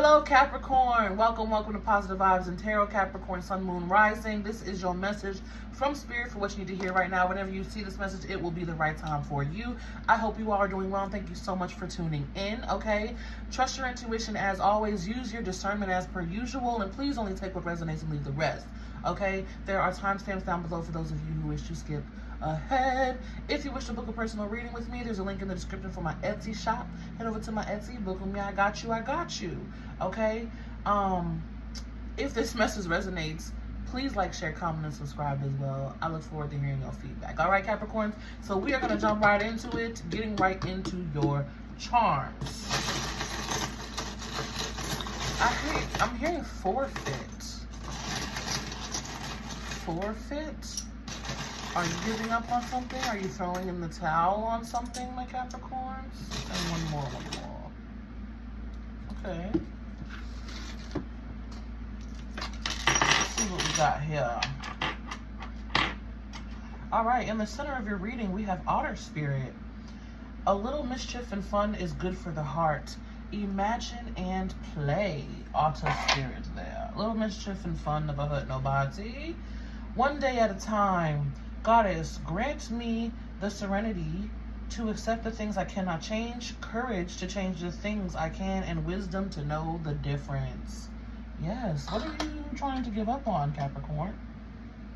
Hello Capricorn, welcome to Positive Vibes and Tarot. Capricorn, Sun, Moon, Rising. This is your message from Spirit for what you need to hear right now. Whenever you see this message, it will be the right time for you. I hope you all are doing well. Thank you so much for tuning in, okay? Trust your intuition as always. Use your discernment as per usual, and please only take what resonates and leave the rest, okay? There are timestamps down below for those of you who wish to skip ahead. If you wish to book a personal reading with me, there's a link in the description for my Etsy shop. Head over to my Etsy, book with me. I got you, okay? If this message resonates, please like, share, comment, and subscribe as well. I look forward to hearing your feedback. All right, Capricorns, so we are going to jump right into it, getting right into your charms. I'm hearing forfeit. Forfeit? Are you giving up on something? Are you throwing in the towel on something, my Capricorns? And one more. Okay. Let's see what we got here. All right, in the center of your reading, we have Otter Spirit. A little mischief and fun is good for the heart. Imagine and play. Otter Spirit there. A little mischief and fun never hurt nobody. One day at a time. Goddess, grant me the serenity to accept the things I cannot change, courage to change the things I can, and wisdom to know the difference. Yes, what are you trying to give up on, Capricorn?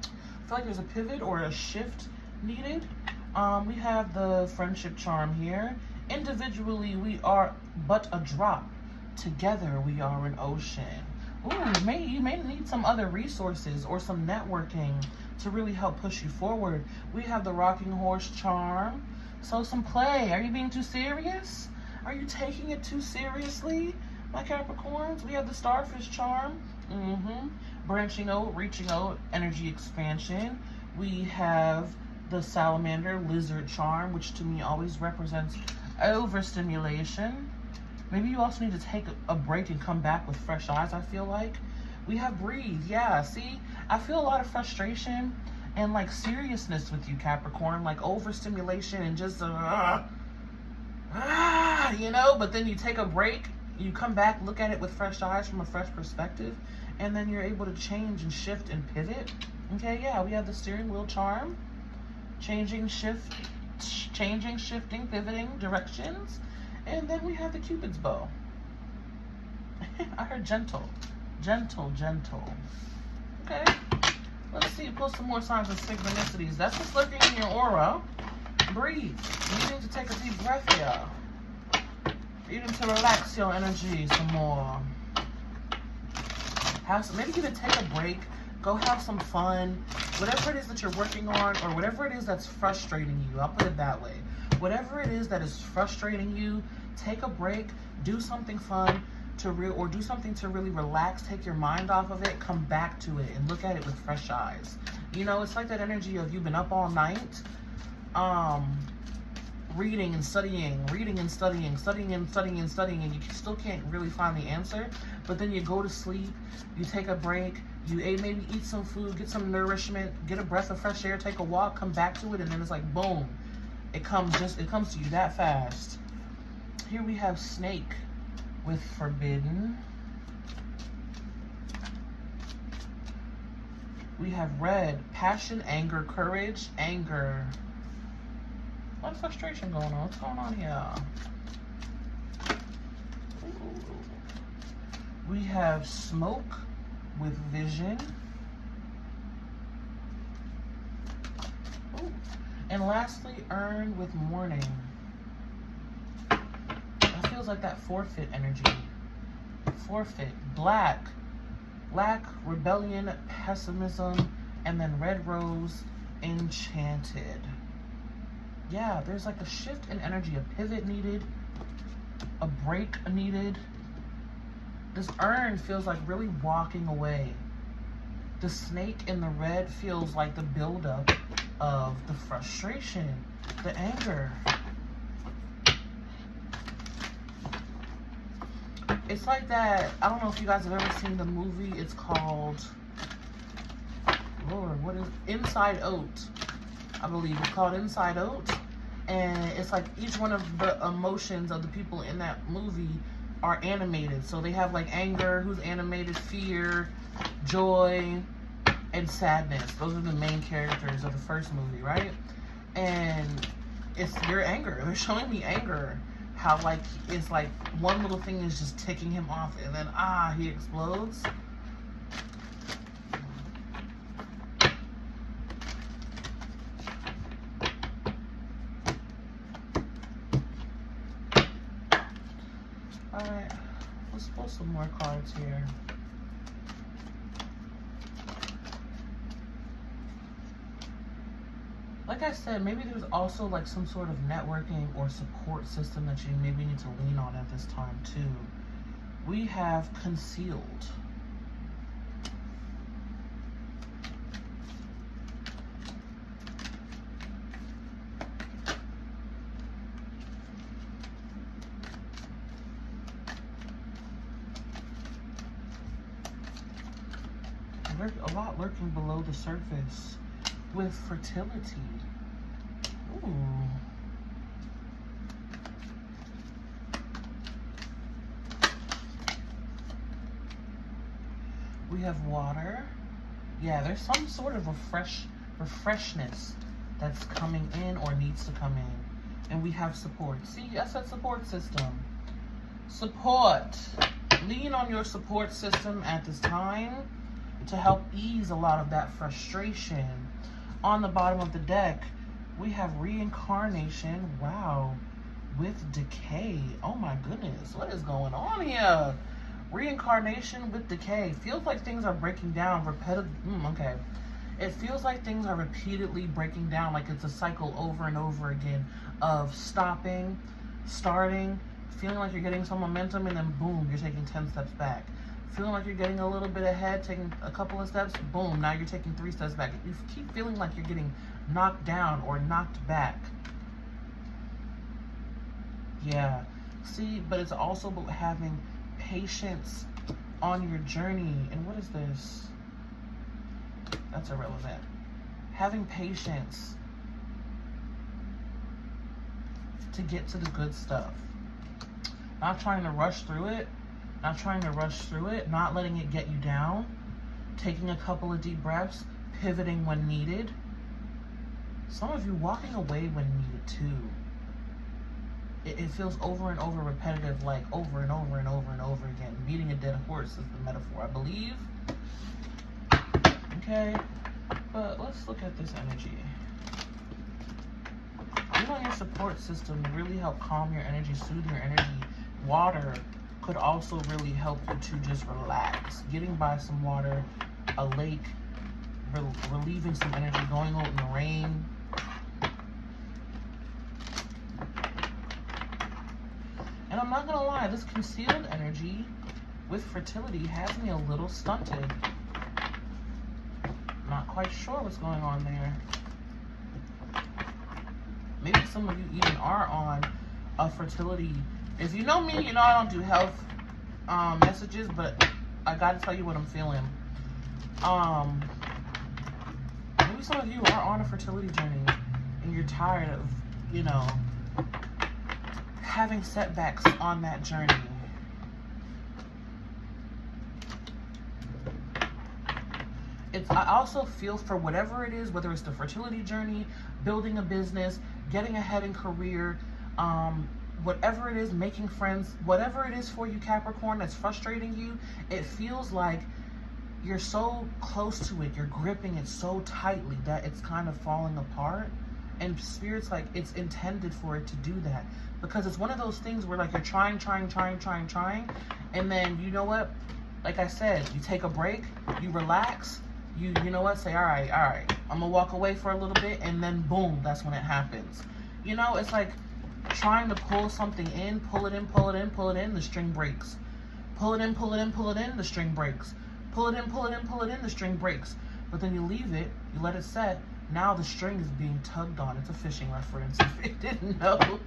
I feel like there's a pivot or a shift needed. We have the friendship charm here. Individually, we are but a drop. Together, we are an ocean. Ooh, you may need some other resources or some networking to really help push you forward. We have the rocking horse charm. So some play. Are you being too serious? Are you taking it too seriously, my Capricorns? We have the starfish charm. Branching out, reaching out, energy expansion. We have the salamander lizard charm, which to me always represents overstimulation. Maybe you also need to take a break and come back with fresh eyes, I feel like. We have breathe. Yeah, see? I feel a lot of frustration and like seriousness with you, Capricorn. Like overstimulation and just, you know? But then you take a break, you come back, look at it with fresh eyes from a fresh perspective, and then you're able to change and shift and pivot. Okay, yeah, we have the steering wheel charm. Changing, shifting, pivoting directions. And then we have the Cupid's bow. I heard gentle. Okay. Let's see. Pull some more signs of synchronicities. That's what's lurking in your aura. Breathe. You need to take a deep breath here. You need to relax your energy some more. Maybe you could take a break. Go have some fun. Whatever it is that you're working on, or whatever it is that's frustrating you, I'll put it that way. Whatever it is that is frustrating you, take a break, do something fun or do something to really relax, take your mind off of it, come back to it and look at it with fresh eyes. You know, it's like that energy of you've been up all night, reading and studying, and you still can't really find the answer. But then you go to sleep, you take a break, you maybe eat some food, get some nourishment, get a breath of fresh air, take a walk, come back to it, and then it's like boom. It comes to you that fast. Here we have snake with forbidden. We have red, passion, anger, courage, anger. A lot of frustration going on. What's going on here? Ooh. We have smoke with vision. Ooh. And lastly, earn with mourning. That feels like that forfeit energy. Forfeit. Black, rebellion, pessimism, and then red rose, enchanted. Yeah, there's like a shift in energy, a pivot needed, a break needed. This urn feels like really walking away. The snake in the red feels like the buildup of the frustration, the anger. It's like that, I don't know if you guys have ever seen the movie, it's called, Lord, what is, Inside Out, I believe. It's called Inside Out. And it's like each one of the emotions of the people in that movie are animated. So they have like anger, who's animated, fear, joy, and sadness. Those are the main characters of the first movie, right? And it's your anger. They're showing me anger. How like it's like one little thing is just ticking him off, and then he explodes. Alright, let's pull some more cards here. Like I said, maybe there's also like some sort of networking or support system that you maybe need to lean on at this time too. We have concealed. There's a lot lurking below the surface with fertility. Ooh. We have water. Yeah, there's some sort of refreshness that's coming in or needs to come in. And we have support. See, that's that support system. Support. Lean on your support system at this time to help ease a lot of that frustration. On the bottom of the deck, we have reincarnation. Wow. With decay. Oh my goodness. What is going on here? Reincarnation with decay. Feels like things are breaking down. Okay. It feels like things are repeatedly breaking down. Like it's a cycle over and over again of stopping, starting, feeling like you're getting some momentum, and then boom, you're taking 10 steps back. Feeling like you're getting a little bit ahead, taking a couple of steps, boom, now you're taking 3 steps back. You keep feeling like you're getting knocked down or knocked back. Yeah. See, but it's also about having patience on your journey. And what is this? That's irrelevant. Having patience to get to the good stuff. Not trying to rush through it. Not trying to rush through it, not letting it get you down, taking a couple of deep breaths, pivoting when needed. Some of you walking away when needed too. It feels over and over repetitive, like over and over and over and over again. Beating a dead horse is the metaphor, I believe. Okay, but let's look at this energy. Lean on your support system to really help calm your energy, soothe your energy. Water could also really help you to just relax. Getting by some water, a lake, relieving some energy, going out in the rain. And I'm not gonna lie, this concealed energy with fertility has me a little stunted. Not quite sure what's going on there. Maybe some of you even are on a fertility. If you know me, you know I don't do health messages, but I gotta tell you what I'm feeling. Maybe some of you are on a fertility journey and you're tired of, you know, having setbacks on that journey. I also feel for whatever it is, whether it's the fertility journey, building a business, getting ahead in career, whatever it is, making friends, whatever it is for you, Capricorn, that's frustrating you, it feels like you're so close to it, you're gripping it so tightly that it's kind of falling apart. And Spirit's like, it's intended for it to do that. Because it's one of those things where like you're trying. And then, you know what? Like I said, you take a break, you relax, you know what? Say, all right, I'm gonna walk away for a little bit, and then boom, that's when it happens. You know, it's like trying to pull something in, pull it in, the string breaks. Pull it in, the string breaks. Pull it in, the string breaks. But then you leave it, you let it set. Now the string is being tugged on. It's a fishing reference. If you didn't know,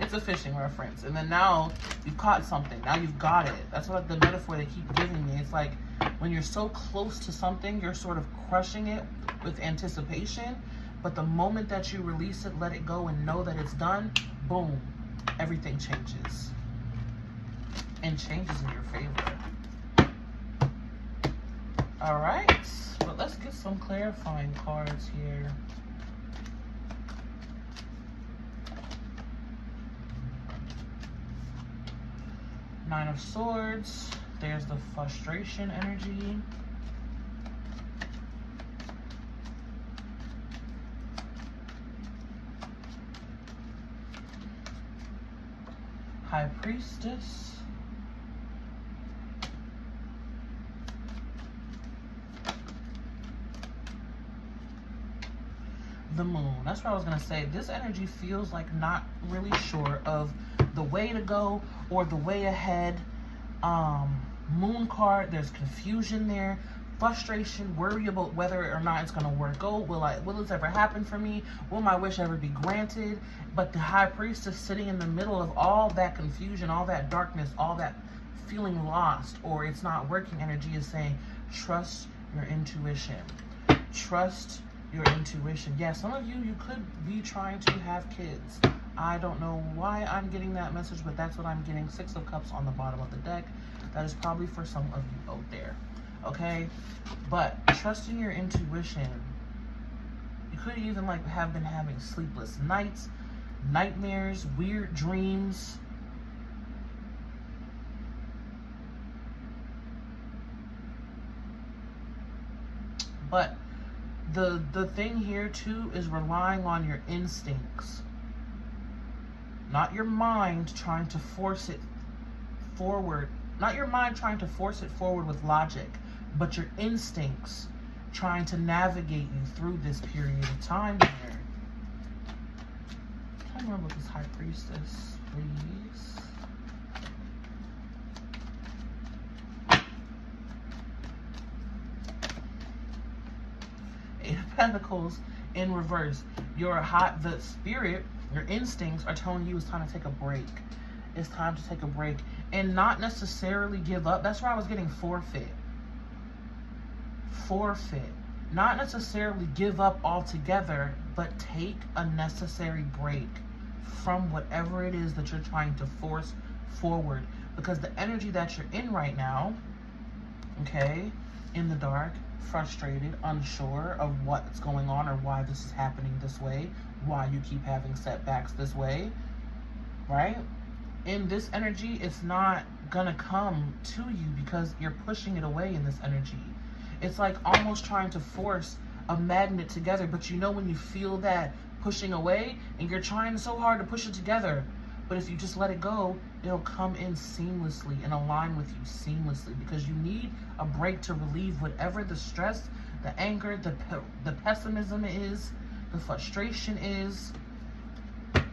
it's a fishing reference. And then now you've caught something. Now you've got it. That's what the metaphor they keep giving me. It's like when you're so close to something, you're sort of crushing it with anticipation. But the moment that you release it, let it go, and know that it's done, boom, everything changes. and changes in your favor. All right, but let's get some clarifying cards here. Nine of Swords. There's the frustration energy. High Priestess. The Moon. That's what I was going to say. This energy feels like not really sure of the way to go or the way ahead. Moon card, there's confusion there, frustration, worry about whether or not it's going to work out. Will this ever happen for me? Will my wish ever be granted? But the High Priestess sitting in the middle of all that confusion, all that darkness, all that feeling lost or it's not working energy is saying, trust your intuition. Trust your intuition. Yeah, some of you could be trying to have kids. I don't know why I'm getting that message, but that's what I'm getting. Six of Cups on the bottom of the deck. That is probably for some of you out there. Okay? But trusting your intuition. You could even like have been having sleepless nights, nightmares, weird dreams. But the thing here too is relying on your instincts. Not your mind trying to force it forward. Not your mind trying to force it forward with logic, but your instincts trying to navigate you through this period of time here. I'm trying to remember this High Priestess, please. Eight of Pentacles in reverse. The spirit, your instincts are telling you it's time to take a break. It's time to take a break and not necessarily give up. That's where I was getting forfeit. Forfeit. Not necessarily give up altogether, but take a necessary break from whatever it is that you're trying to force forward. Because the energy that you're in right now, okay, in the dark, frustrated, unsure of what's going on or why this is happening this way, why you keep having setbacks this way, right? In this energy, it's not gonna come to you because you're pushing it away in this energy. It's like almost trying to force a magnet together, but you know when you feel that pushing away and you're trying so hard to push it together, but if you just let it go, it'll come in seamlessly and align with you seamlessly because you need a break to relieve whatever the stress, the anger, the pessimism is, the frustration is,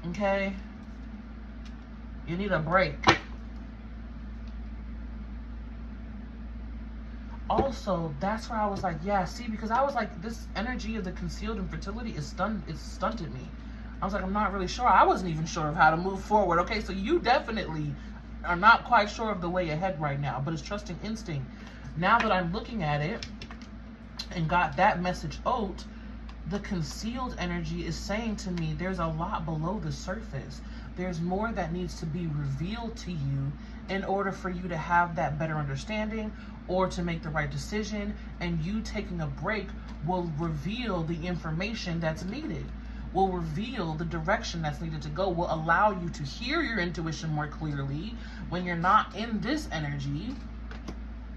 okay? You need a break. Also, that's where I was like, yeah, see, because I was like, this energy of the concealed infertility is stunted me. I was like, I'm not really sure. I wasn't even sure of how to move forward. Okay, so you definitely are not quite sure of the way ahead right now, but it's trusting instinct. Now that I'm looking at it and got that message out, the concealed energy is saying to me, there's a lot below the surface. There's more that needs to be revealed to you in order for you to have that better understanding or to make the right decision. And you taking a break will reveal the information that's needed, will reveal the direction that's needed to go, will allow you to hear your intuition more clearly when you're not in this energy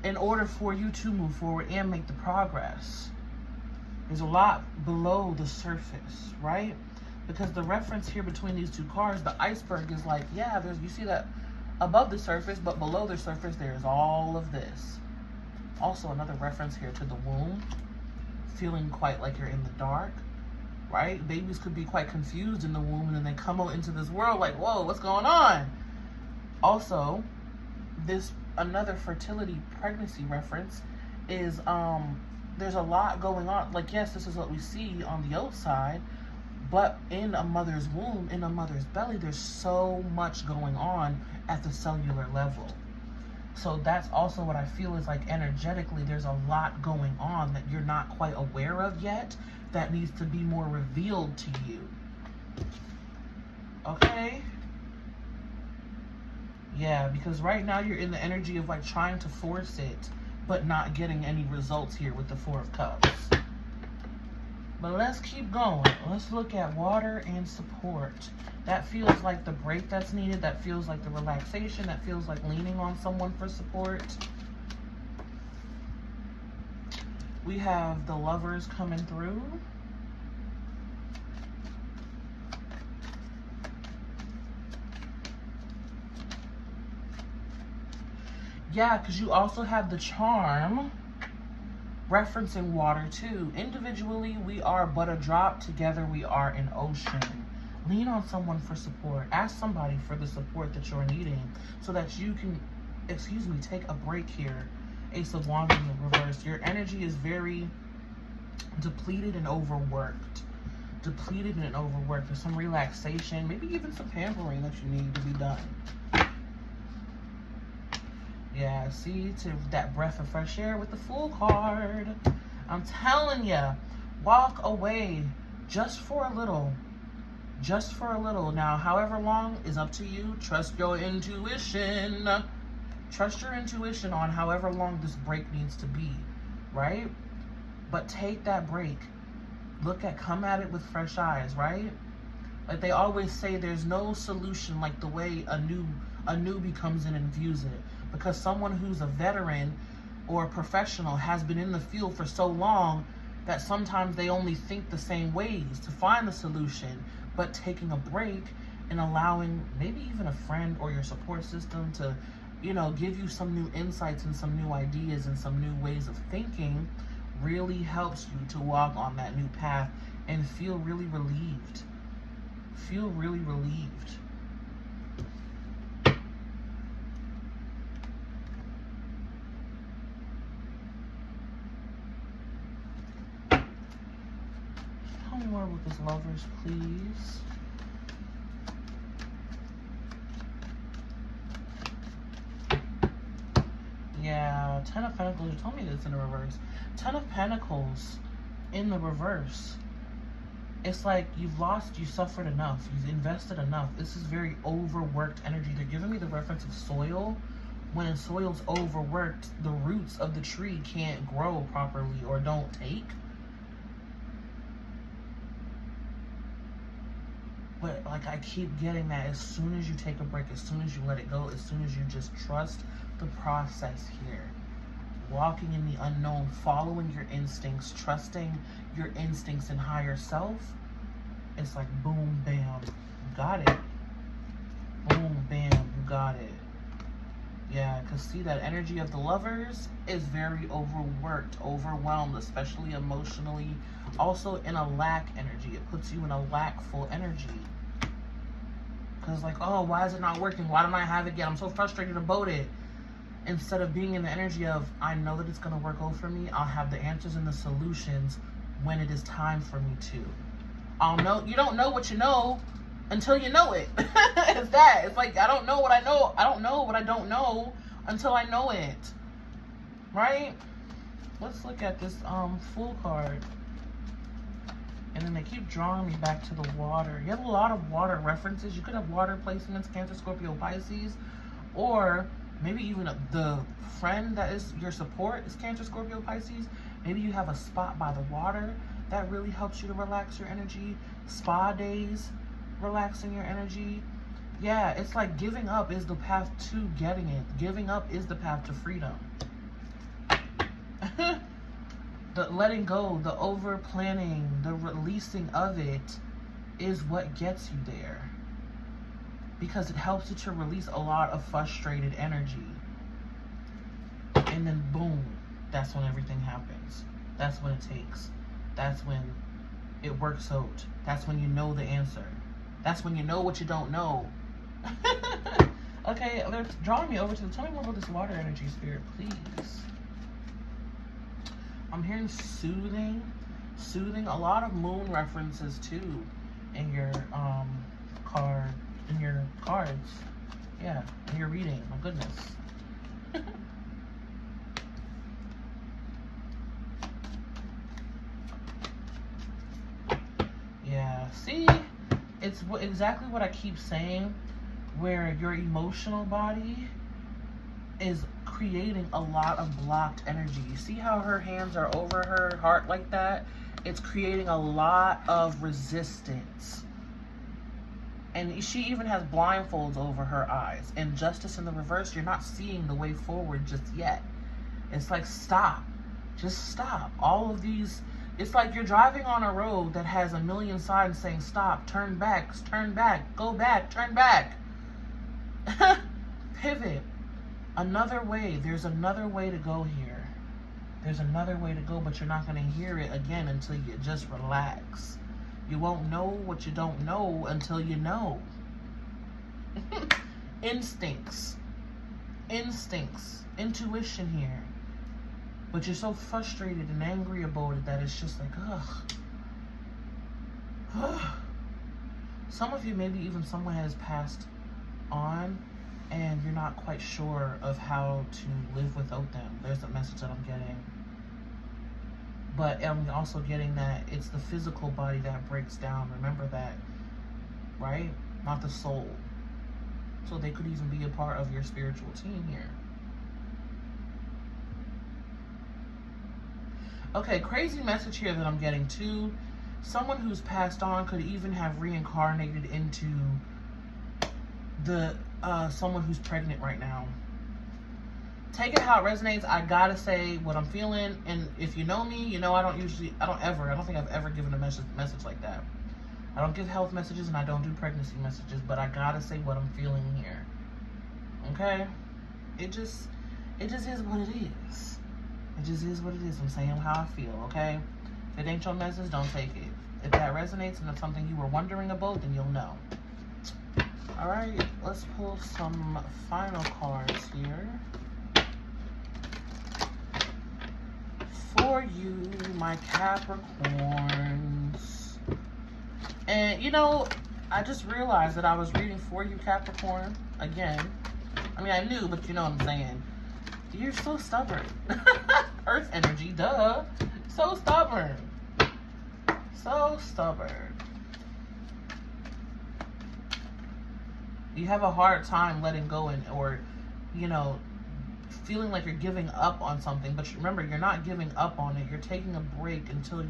in order for you to move forward and make the progress. There's a lot below the surface, right? Because the reference here between these two cards, the iceberg is like, yeah, you see that above the surface, but below the surface, there's all of this. Also, another reference here to the womb, feeling quite like you're in the dark, right? Babies could be quite confused in the womb, and then they come out into this world like, whoa, what's going on? Also, this another fertility pregnancy reference is there's a lot going on. Like, yes, this is what we see on the outside, but in a mother's womb, in a mother's belly, there's so much going on at the cellular level. So that's also what I feel is like energetically, there's a lot going on that you're not quite aware of yet that needs to be more revealed to you. Okay? Yeah, because right now you're in the energy of like trying to force it, but not getting any results here with the Four of Cups. But let's keep going. Let's look at water and support. That feels like the break that's needed. That feels like the relaxation. That feels like leaning on someone for support. We have the Lovers coming through. Yeah, because you also have the Charm referencing water too. Individually, we are but a drop. Together, we are an ocean. Lean on someone for support. Ask somebody for the support that you're needing so that you can, take a break here. Ace of Wands in the reverse. Your energy is very depleted and overworked. There's some relaxation, maybe even some pampering that you need to be done. Yeah, see, to that breath of fresh air with the Fool card. I'm telling you, walk away just for a little. Now, however long is up to you. Trust your intuition. Trust your intuition on however long this break needs to be, right? But take that break. Come at it with fresh eyes, right? Like they always say, there's no solution like the way a newbie comes in and views it. Because someone who's a veteran or a professional has been in the field for so long that sometimes they only think the same ways to find the solution. But taking a break and allowing maybe even a friend or your support system to, give you some new insights and some new ideas and some new ways of thinking really helps you to walk on that new path and feel really relieved. Tell me more with this Lovers, please. Yeah, Ten of Pentacles. You told me this in the reverse. Ten of Pentacles in the reverse. It's like you suffered enough. You've invested enough. This is very overworked energy. They're giving me the reference of soil. When soil's overworked, the roots of the tree can't grow properly or don't take. But like I keep getting that as soon as you take a break, as soon as you let it go, as soon as you just trust the process here. Walking in the unknown, following your instincts, trusting your instincts and higher self. It's like boom, bam, you got it. Boom, bam, you got it. Yeah, because see, that energy of the Lovers is very overworked, overwhelmed, especially emotionally. Also in a lack energy. It puts you in a lackful energy. Because like, oh, why is it not working? Why don't I have it yet? I'm so frustrated about it. Instead of being in the energy of, I know that it's going to work out for me. I'll have the answers and the solutions when it is time for me to. I'll know. You don't know what you know until you know it. It's that. It's like, I don't know what I know. I don't know what I don't know until I know it. Right? Let's look at this Fool card. And then they keep drawing me back to the water. You have a lot of water references. You could have water placements, Cancer, Scorpio, Pisces. Or maybe even the friend that is your support is Cancer, Scorpio, Pisces. Maybe you have a spot by the water that really helps you to relax your energy. Spa days, relaxing your energy. Yeah, it's like giving up is the path to getting it. Giving up is the path to freedom. The letting go, the over planning, the releasing of it is what gets you there. Because it helps you to release a lot of frustrated energy. And then boom, that's when everything happens. That's when it takes. That's when it works out. That's when you know the answer. That's when you know what you don't know. Okay, they're drawing me over to tell me more about this water energy, Spirit, please. I'm hearing soothing, a lot of moon references too in your cards. Yeah, in your reading. My goodness. Yeah, see, it's exactly what I keep saying. where your emotional body is creating a lot of blocked energy. You see how her hands are over her heart like that? It's creating a lot of resistance. And she even has blindfolds over her eyes. And Justice in the reverse, you're not seeing the way forward just yet. It's like, stop. Just stop. All of these, it's like you're driving on a road that has a million signs saying stop, turn back, go back, turn back. Pivot. Another way. There's another way to go here. There's another way to go, but you're not going to hear it again until you just relax. You won't know what you don't know until you know. Instincts. Intuition here. But you're so frustrated and angry about it that it's just like, ugh. Some of you, maybe even someone has passed on and you're not quite sure of how to live without them. There's a message that I'm getting. But I'm also getting that it's the physical body that breaks down. Remember that, right? Not the soul. So they could even be a part of your spiritual team here. Okay, crazy message here that I'm getting too. Someone who's passed on could even have reincarnated into the someone who's pregnant right now. Take it how it resonates. I gotta say what I'm feeling, and if you know me, you know I don't think I've ever given a message like that. I don't give health messages and I don't do pregnancy messages, but I gotta say what I'm feeling here. Okay? It just is what it is. It just is what it is. I'm saying how I feel, okay? If it ain't your message, don't take it. If that resonates and it's something you were wondering about, then you'll know. Alright, let's pull some final cards here. For you, my Capricorns. And, you know, I just realized that I was reading for you, Capricorn, again. I mean, I knew, but you know what I'm saying. You're so stubborn. Earth energy, duh. So stubborn. So stubborn. You have a hard time letting go or, you know, feeling like you're giving up on something. But remember, you're not giving up on it. You're taking a break until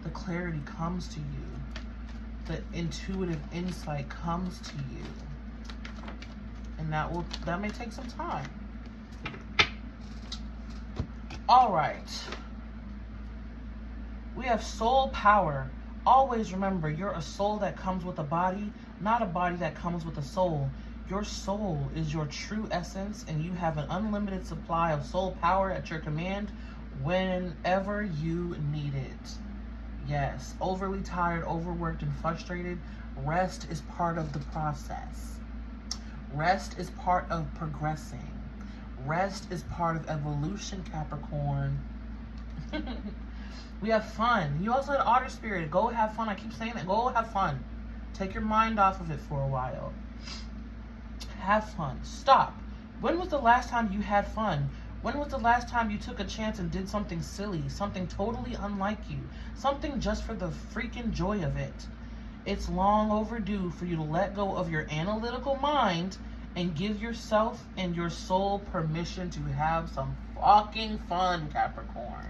the clarity comes to you. The intuitive insight comes to you. And that may take some time. All right. We have soul power. Always remember, you're a soul that comes with a body, not a body that comes with a soul. Your soul is your true essence, and you have an unlimited supply of soul power at your command whenever you need it. Yes, overly tired, overworked, and frustrated, rest is part of the process. Rest is part of progressing. Rest is part of evolution, Capricorn. We have fun. You also had otter spirit. Go have fun. I keep saying that. Go have fun. Take your mind off of it for a while. Have fun. Stop. When was the last time you had fun? When was the last time you took a chance and did something silly, something totally unlike you, something just for the freaking joy of it? It's long overdue for you to let go of your analytical mind and give yourself and your soul permission to have some fucking fun, Capricorn.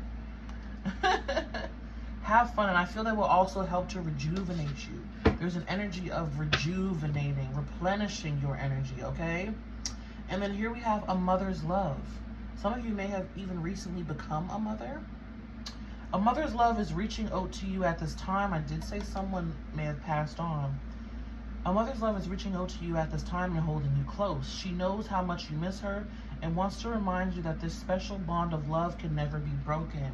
Have fun, and I feel that will also help to rejuvenate you. There's an energy of rejuvenating, replenishing your energy, okay? And then here we have a mother's love. Some of you may have even recently become a mother. A mother's love is reaching out to you at this time. I did say someone may have passed on. A mother's love is reaching out to you at this time and holding you close. She knows how much you miss her and wants to remind you that this special bond of love can never be broken.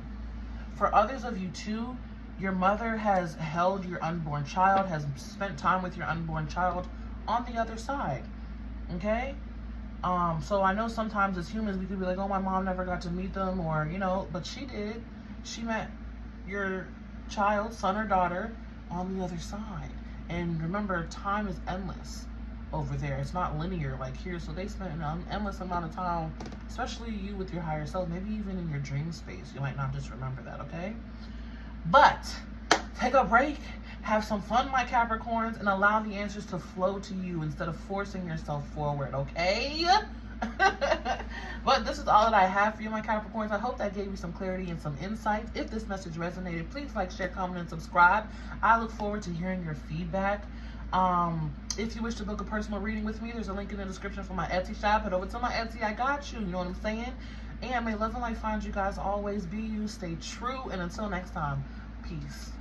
For others of you too, your mother has held your unborn child, has spent time with your unborn child on the other side, okay? So I know sometimes as humans, we could be like, oh, my mom never got to meet them, or, you know, but she did. She met your child, son or daughter, on the other side. And remember, time is endless over there. It's not linear like here. So they spent an endless amount of time, especially you with your higher self, maybe even in your dream space. You might not just remember that, okay? But Take a break. Have some fun, my Capricorns, and allow the answers to flow to you instead of forcing yourself forward, okay? But this is all that I have for you, my Capricorns. I hope that gave you some clarity and some insight. If this message resonated, please like, share, comment, and subscribe. I look forward to hearing your feedback. If you wish to book a personal reading with me, there's a link in the description for my Etsy shop. Head over to my Etsy. I got you. You know what I'm saying? And may love and light find you guys always. Be you. Stay true. And until next time, peace.